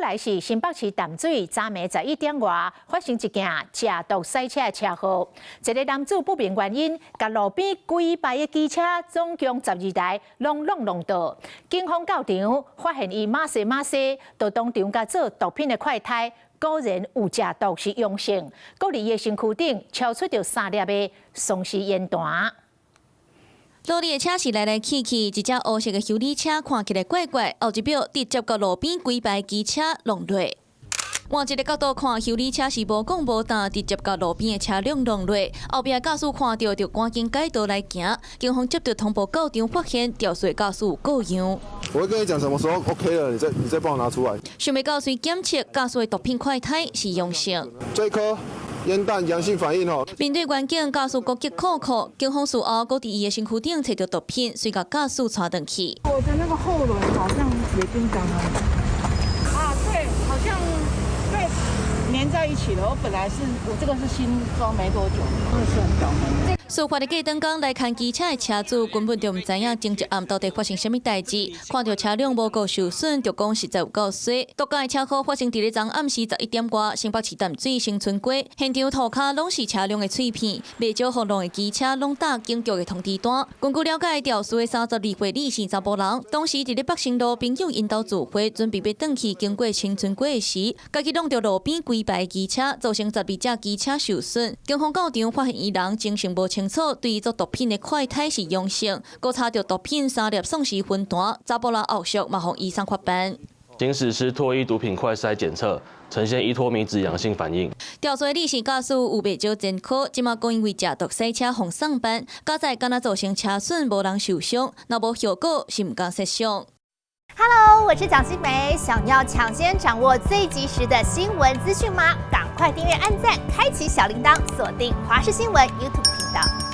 来是新北市淡水昨暝11点外发生一件食毒赛车的车祸，一个男子不明原因，甲路边几排的机车总共12台拢弄倒。警方到场发现伊马西，就当场甲做毒品的快胎，果然有食毒是阳性，佫伫伊的身躯顶超出着3粒的松石烟弹。 路里的车是来去，一只黑色的修理车看起来怪怪，后一秒直接到路边几排机车弄落。换一个角度看，修理车是无讲无答，直接到路边的车辆弄落。后边驾驶看到就赶紧改道来行，警方接到通报到场，发现吊水驾驶有过样。我会跟你讲什么时候 OK 了，你再帮我拿出来。想要到随检测，驾驶的毒品快胎是阳性。这一颗。 烟弹阳性反应哦。面对环境，驾驶国际扣扣，警方事后佫伫伊的身躯顶找到毒品，随甲驾驶带回去。我的那个后轮好像也跟刚刚啊，对，好像对粘在一起了。我本来我这个是新装没多久，真的是很倒霉。 事发的过当天来看机车的车主根本就唔知影前一暗到底发生什么代志，看到车辆无够受损，就讲实在有够衰。独家的车祸发生伫咧昨暗时11点外，新北市淡水新村街，现场涂骹拢是车辆的碎片，未少互弄的机车拢打警局的通知单。根据了解，肇事的32岁李姓查甫人，当时伫咧北新路朋友引导聚会，准备要转去经过新村街时，家己弄到路边几排机车，造成12架机车受损。警方到场发现伊人精神无清楚，对做毒品的快胎是阳性，佮查到毒品3粒松石分弹，查甫人后续马上移送法办。经实施脱衣毒品快筛检测，呈现依托米脂阳性反应。调查李姓驾驶有未少前科，即马讲因为食毒洗车红上班，加在敢若造成车损，无人受伤，若无效果是唔敢设想。Hello， 我是蒋欣梅，想要抢先掌握最及时的新闻资讯吗？赶快订阅、按赞、开启小铃铛，锁定华视新闻 YouTube 频道。